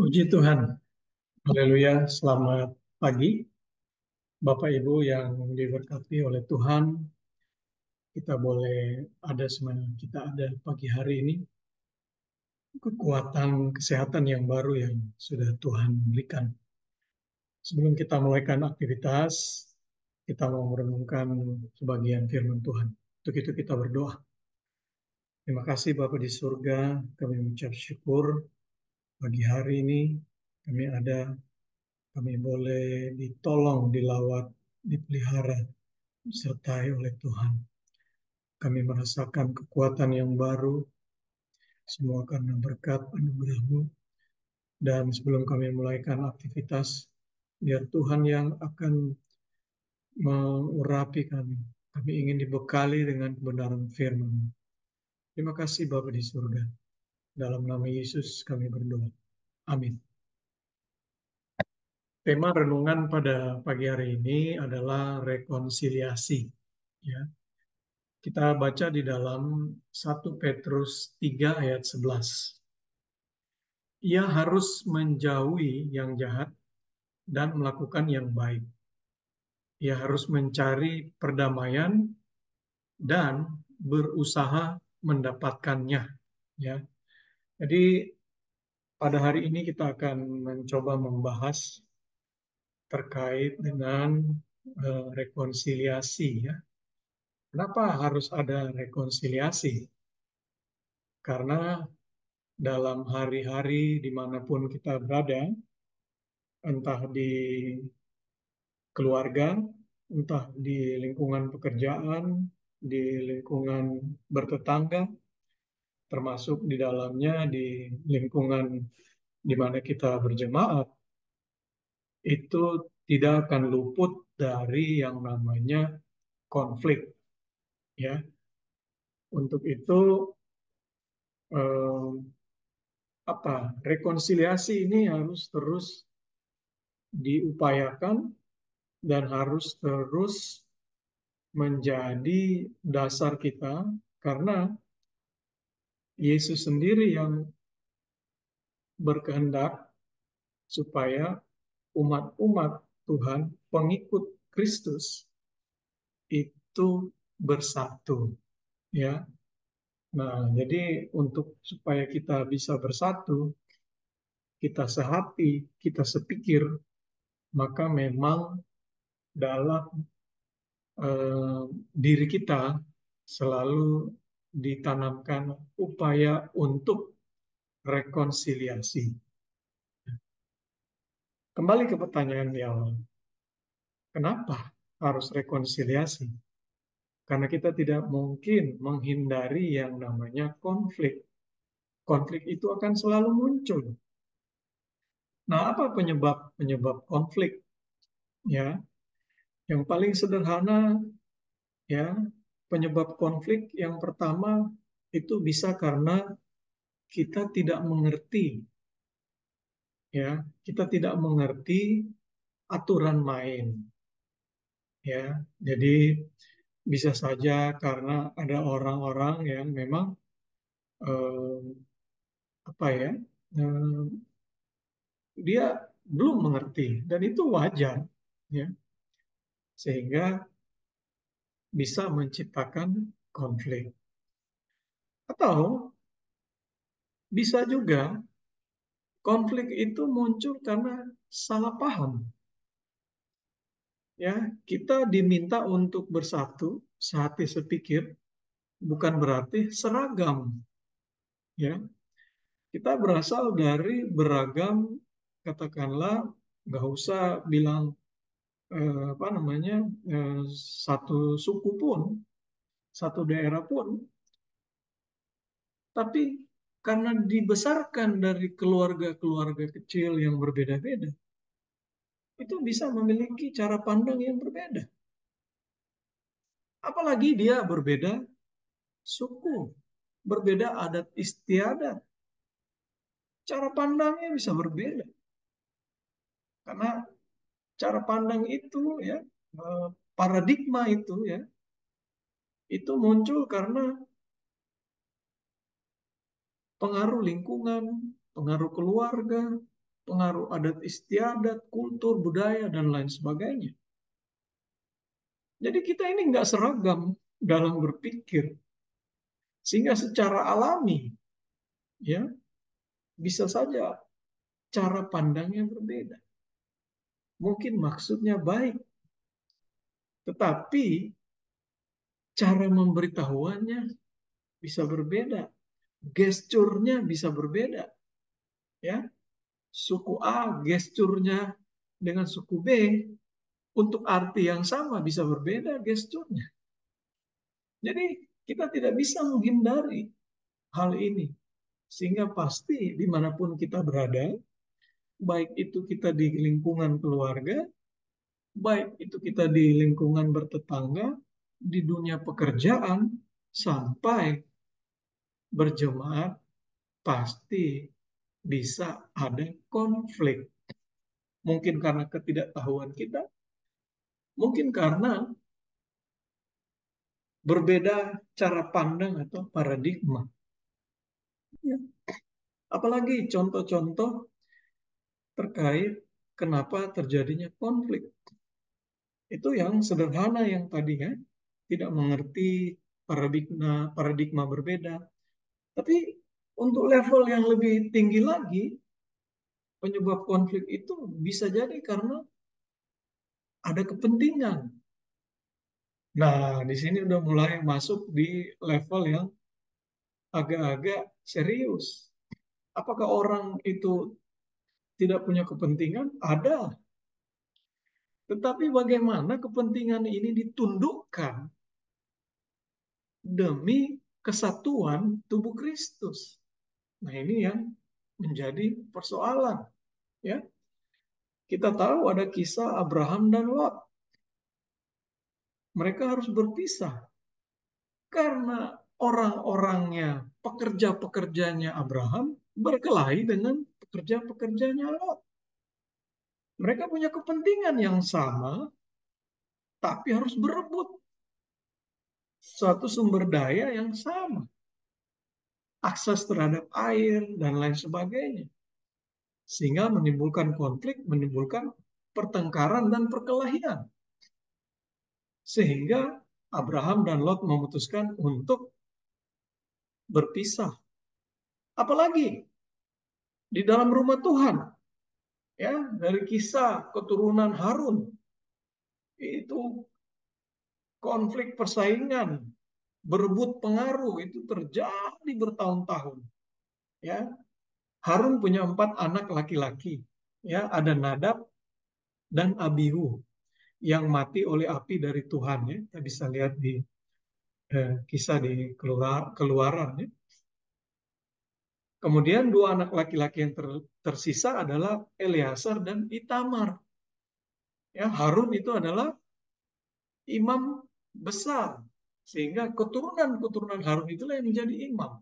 Puji Tuhan. Haleluya. Selamat pagi, Bapak Ibu yang diberkati oleh Tuhan. Kita boleh ada semuanya. Kita ada pagi hari ini. Kekuatan kesehatan yang baru yang sudah Tuhan berikan. Sebelum kita mulaikan aktivitas, kita mau merenungkan sebagian firman Tuhan. Untuk itu kita berdoa. Terima kasih Bapak di surga. Kami mengucap syukur pagi hari ini. Kami ada, kami boleh ditolong, dilawat, dipelihara, disertai oleh Tuhan. Kami merasakan kekuatan yang baru, semua karena berkat anugerah-Mu. Dan sebelum kami mulaikan aktivitas, biar Tuhan yang akan mengurapi kami. Kami ingin dibekali dengan kebenaran firman. Terima kasih Bapa di surga. Dalam nama Yesus kami berdoa. Amin. Tema renungan pada pagi hari ini adalah rekonsiliasi. Ya, kita baca di dalam 1 Petrus 3 ayat 11. Ia harus menjauhi yang jahat dan melakukan yang baik. Ia harus mencari perdamaian dan berusaha mendapatkannya. Ya, jadi pada hari ini kita akan mencoba membahas terkait dengan rekonsiliasi. Ya, kenapa harus ada rekonsiliasi? Karena dalam hari-hari dimanapun kita berada, entah di keluarga, entah di lingkungan pekerjaan, di lingkungan bertetangga, termasuk di dalamnya di lingkungan di mana kita berjemaat, itu tidak akan luput dari yang namanya konflik. Ya, untuk itu eh, rekonsiliasi ini harus terus diupayakan dan harus terus menjadi dasar kita karena Yesus sendiri yang berkehendak supaya umat-umat Tuhan, pengikut Kristus itu bersatu, ya. Nah, jadi untuk supaya kita bisa bersatu, kita sehati, kita sepikir, maka memang dalam eh, diri kita selalu ditanamkan upaya untuk rekonsiliasi. Kembali ke pertanyaan di awal, kenapa harus rekonsiliasi? Karena kita tidak mungkin menghindari yang namanya konflik. Konflik itu akan selalu muncul. Nah, apa penyebab konflik? Ya, yang paling sederhana, ya, penyebab konflik yang pertama itu bisa karena kita tidak mengerti, ya, kita tidak mengerti aturan main, ya. Jadi bisa saja karena ada orang-orang yang memang eh, apa ya, eh, dia belum mengerti dan itu wajar, ya, sehingga bisa menciptakan konflik. Atau bisa juga konflik itu muncul karena salah paham. Ya, kita diminta untuk bersatu, sehati sepikir, bukan berarti seragam. Ya, kita berasal dari beragam, katakanlah, nggak usah bilang apa namanya satu suku pun, satu daerah pun, tapi karena dibesarkan dari keluarga-keluarga kecil yang berbeda-beda, itu bisa memiliki cara pandang yang berbeda. Apalagi dia berbeda suku, berbeda adat istiadat, cara pandangnya bisa berbeda. Karena cara pandang itu, ya, eh, paradigma itu, ya, itu muncul karena pengaruh lingkungan, pengaruh keluarga, pengaruh adat istiadat, kultur, budaya, dan lain sebagainya. Jadi kita ini nggak seragam dalam berpikir, sehingga secara alami, ya, bisa saja cara pandangnya berbeda. Mungkin maksudnya baik, tetapi cara memberitahuannya bisa berbeda, gesturnya bisa berbeda, ya. Suku A gesturnya dengan suku B untuk arti yang sama bisa berbeda gesturnya. Jadi kita tidak bisa menghindari hal ini, sehingga pasti dimanapun kita berada, baik itu kita di lingkungan keluarga, baik itu kita di lingkungan bertetangga, di dunia pekerjaan, sampai berjemaat, pasti bisa ada konflik. Mungkin karena ketidaktahuan kita, mungkin karena berbeda cara pandang atau paradigma. Ya. Apalagi contoh-contoh terkait kenapa terjadinya konflik. Itu yang sederhana yang tadi ya, tidak mengerti paradigma berbeda. Tapi untuk level yang lebih tinggi lagi, penyebab konflik itu bisa jadi karena ada kepentingan. Nah, di sini udah mulai masuk di level yang agak-agak serius. Apakah orang itu tidak punya kepentingan? Ada. Tetapi bagaimana kepentingan ini ditundukkan demi kesatuan tubuh Kristus? Nah, ini yang menjadi persoalan. Ya, kita tahu ada kisah Abraham dan Lot. Mereka harus berpisah karena orang-orangnya, pekerja-pekerjanya Abraham berkelahi dengan pekerja-pekerjanya Lot. Mereka punya kepentingan yang sama, tapi harus berebut suatu sumber daya yang sama, akses terhadap air, dan lain sebagainya. Sehingga menimbulkan konflik, menimbulkan pertengkaran dan perkelahian. Sehingga Abraham dan Lot memutuskan untuk berpisah. Apalagi di dalam rumah Tuhan, ya, dari kisah keturunan Harun, itu konflik persaingan, berebut pengaruh itu terjadi bertahun-tahun. Ya, Harun punya 4 anak laki-laki. Ya, ada Nadab dan Abihu yang mati oleh api dari Tuhan. Ya, kita bisa lihat di kisah di Keluaran. Ya. Kemudian 2 anak laki-laki yang tersisa adalah Eleazar dan Itamar. Ya, Harun itu adalah imam besar, sehingga keturunan-keturunan Harun itulah yang menjadi imam.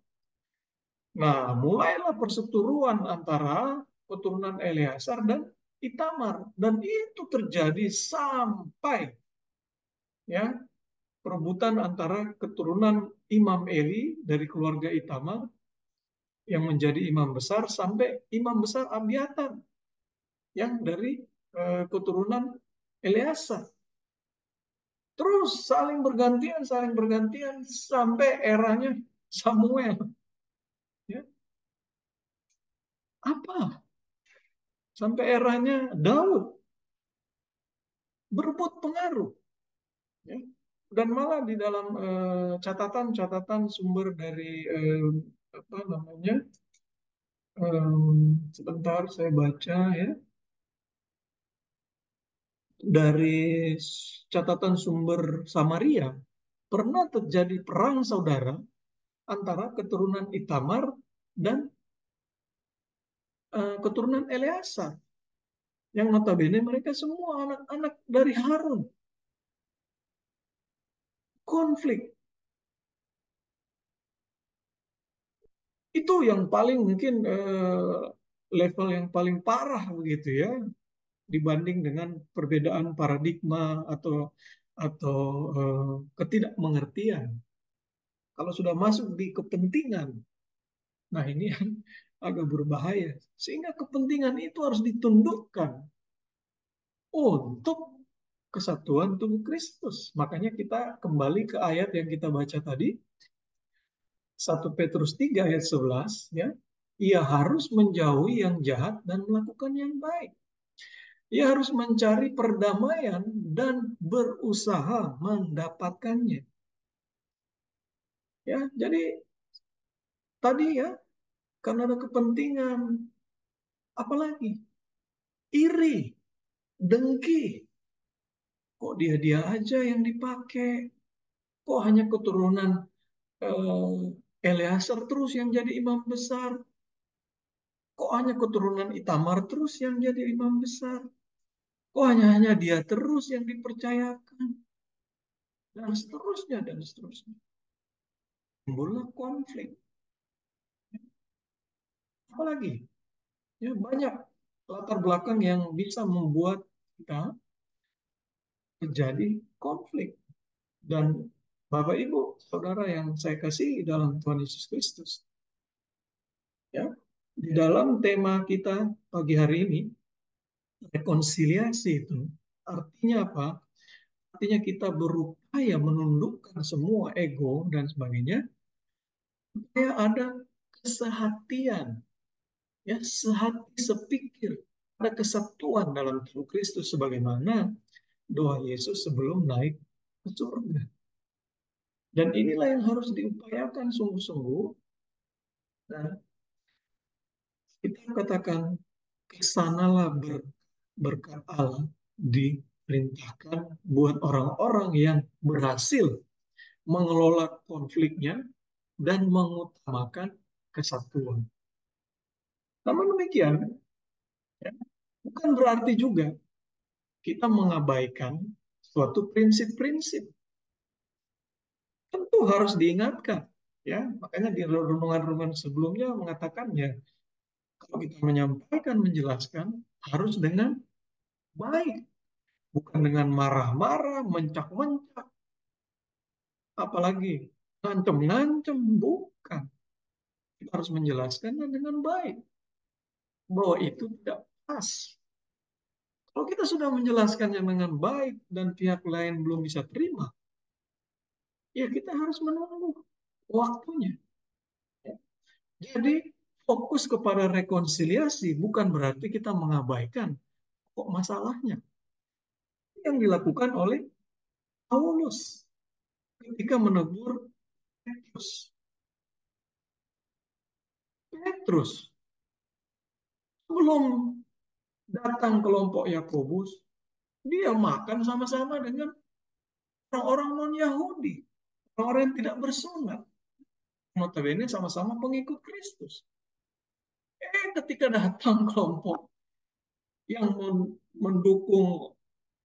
Nah, mulailah perseteruan antara keturunan Eleazar dan Itamar, dan itu terjadi sampai ya perebutan antara keturunan Imam Eli dari keluarga Itamar yang menjadi imam besar sampai imam besar Abiatar yang dari keturunan Eleazar. Terus saling bergantian sampai eranya Samuel. Ya. Apa? Sampai eranya Daud berebut pengaruh. Ya. Dan malah di dalam catatan-catatan sumber dari apa namanya, sebentar saya baca ya, dari catatan sumber Samaria pernah terjadi perang saudara antara keturunan Itamar dan keturunan Eleazar, yang notabene mereka semua anak-anak dari Harun. Konflik itu yang paling mungkin level yang paling parah begitu ya, dibanding dengan perbedaan paradigma atau ketidakmengertian. Kalau sudah masuk di kepentingan, nah ini yang agak berbahaya. Sehingga kepentingan itu harus ditundukkan untuk kesatuan tubuh Kristus. Makanya kita kembali ke ayat yang kita baca tadi, 1 Petrus 3 ayat 11, ya. Ia harus menjauhi yang jahat dan melakukan yang baik. Ia harus mencari perdamaian dan berusaha mendapatkannya. Ya, jadi tadi ya, karena ada kepentingan, apalagi iri, dengki. Kok dia aja yang dipakai? Kok hanya keturunan Eleazar terus yang jadi imam besar? Kok hanya keturunan Itamar terus yang jadi imam besar? Kok hanya dia terus yang dipercayakan? Dan seterusnya, dan seterusnya. Timbullah konflik. Apalagi, ya banyak latar belakang yang bisa membuat kita terjadi konflik. Dan Bapak Ibu, Saudara yang saya kasih dalam Tuhan Yesus Kristus, ya, di dalam tema kita pagi hari ini, rekonsiliasi itu artinya apa? Artinya kita berupaya menundukkan semua ego dan sebagainya, supaya ada kesehatian, ya, sehati sepikir, ada kesatuan dalam tubuh Kristus sebagaimana doa Yesus sebelum naik ke surga. Dan inilah yang harus diupayakan sungguh-sungguh. Dan kita katakan, kesanalah berkat Allah diperintahkan buat orang-orang yang berhasil mengelola konfliknya dan mengutamakan kesatuan. Namun demikian, ya, bukan berarti juga kita mengabaikan suatu prinsip-prinsip. Tentu harus diingatkan, ya. Makanya di renungan-renungan sebelumnya mengatakannya, kalau kita menyampaikan, menjelaskan, harus dengan baik, bukan dengan marah-marah, mencak-mencak, apalagi ngancem-ngancem, bukan. Kita harus menjelaskannya dengan baik, bahwa itu tidak pas. Kalau kita sudah menjelaskannya dengan baik dan pihak lain belum bisa terima, ya kita harus menunggu waktunya. Jadi fokus kepada rekonsiliasi bukan berarti kita mengabaikan kok masalahnya. Yang dilakukan oleh Paulus ketika menegur Petrus. Petrus belum datang kelompok Yakobus, dia makan sama-sama dengan orang-orang non-Yahudi, orang-orang yang tidak bersunat. Notabene sama-sama pengikut Kristus. Ketika datang kelompok yang mendukung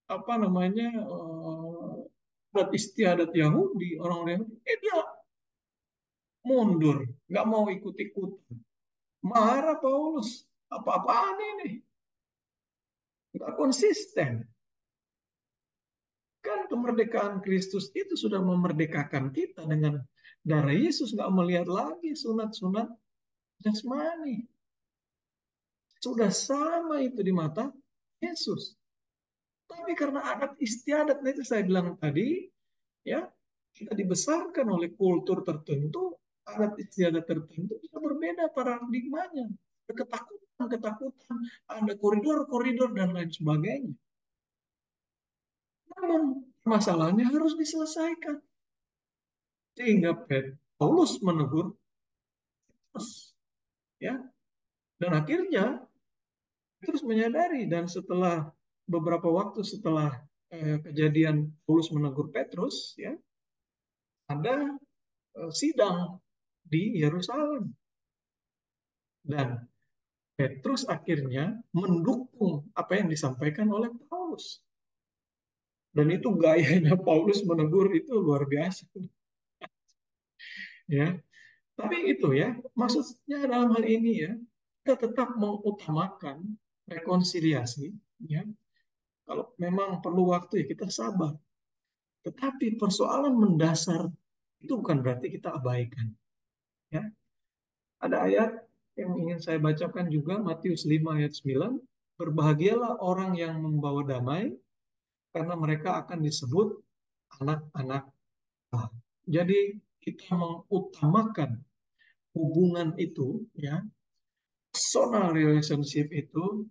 apa namanya adat istiadat Yahudi, orang-orang Yahudi, dia mundur, nggak mau ikut-ikutan. Marah Paulus, apa-apaan ini? Nggak konsisten. Kan kemerdekaan Kristus itu sudah memerdekakan kita dengan darah Yesus, nggak melihat lagi sunat-sunat jasmani. Sudah sama itu di mata Yesus. Tapi karena adat istiadat itu saya bilang tadi, ya, kita dibesarkan oleh kultur tertentu, adat istiadat tertentu bisa berbeda paradigmanya. Ada ketakutan, ada koridor-koridor dan lain sebagainya. Namun masalahnya harus diselesaikan. Sehingga Paulus menegur, ya, dan akhirnya terus menyadari, dan setelah beberapa waktu setelah kejadian Paulus menegur Petrus, ya, ada sidang di Yerusalem, dan Petrus akhirnya mendukung apa yang disampaikan oleh Paulus. Dan itu gayanya Paulus menegur itu luar biasa. Ya, tapi itu ya, maksudnya dalam hal ini ya, kita tetap mengutamakan rekonsiliasi, ya. Kalau memang perlu waktu ya kita sabar. Tetapi persoalan mendasar itu bukan berarti kita abaikan. Ya, ada ayat yang ingin saya bacakan juga Matius 5 ayat 9. Berbahagialah orang yang membawa damai, karena mereka akan disebut anak-anak Allah. Jadi kita mengutamakan hubungan itu, ya, personal relationship itu,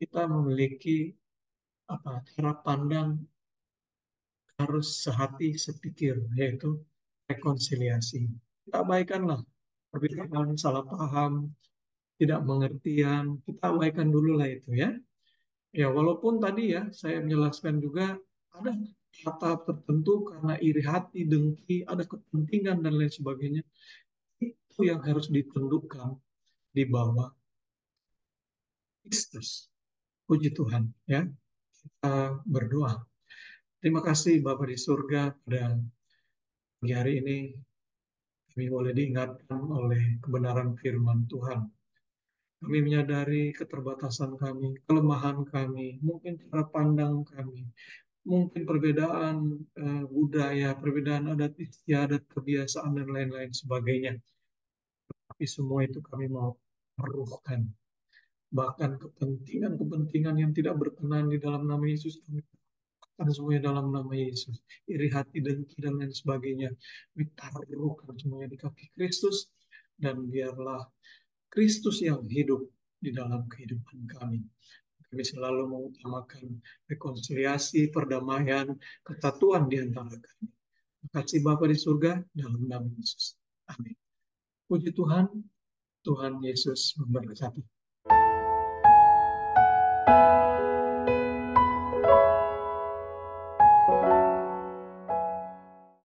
kita memiliki cara pandang harus sehati sepikir, yaitu rekonsiliasi. Kita abaikanlah perbedaan, salah paham, tidak mengertian, kita abaikan dulu lah itu ya. Ya, walaupun tadi ya saya menjelaskan juga ada kata tertentu karena iri hati, dengki, ada kepentingan dan lain sebagainya. Itu yang harus ditundukkan di bawah Kristus. Puji Tuhan ya. Kita berdoa. Terima kasih Bapak di surga, pada pagi hari ini kami boleh diingatkan oleh kebenaran firman Tuhan. Kami menyadari keterbatasan kami, kelemahan kami, mungkin cara pandang kami, mungkin perbedaan budaya, perbedaan adat istiadat, kebiasaan, dan lain-lain sebagainya. Tapi semua itu kami mau meruhkan. Bahkan kepentingan-kepentingan yang tidak berkenan di dalam nama Yesus, kami letakkan semuanya dalam nama Yesus. Iri hati, dengki, dan lain sebagainya. Kami taruhkan semuanya di kaki Kristus, dan biarlah Kristus yang hidup di dalam kehidupan kami. Kami selalu mengutamakan rekonsiliasi, perdamaian, kesatuan di antara kami. Terima kasih Bapa di surga, dalam nama Yesus. Amin. Puji Tuhan, Tuhan Yesus memberkati.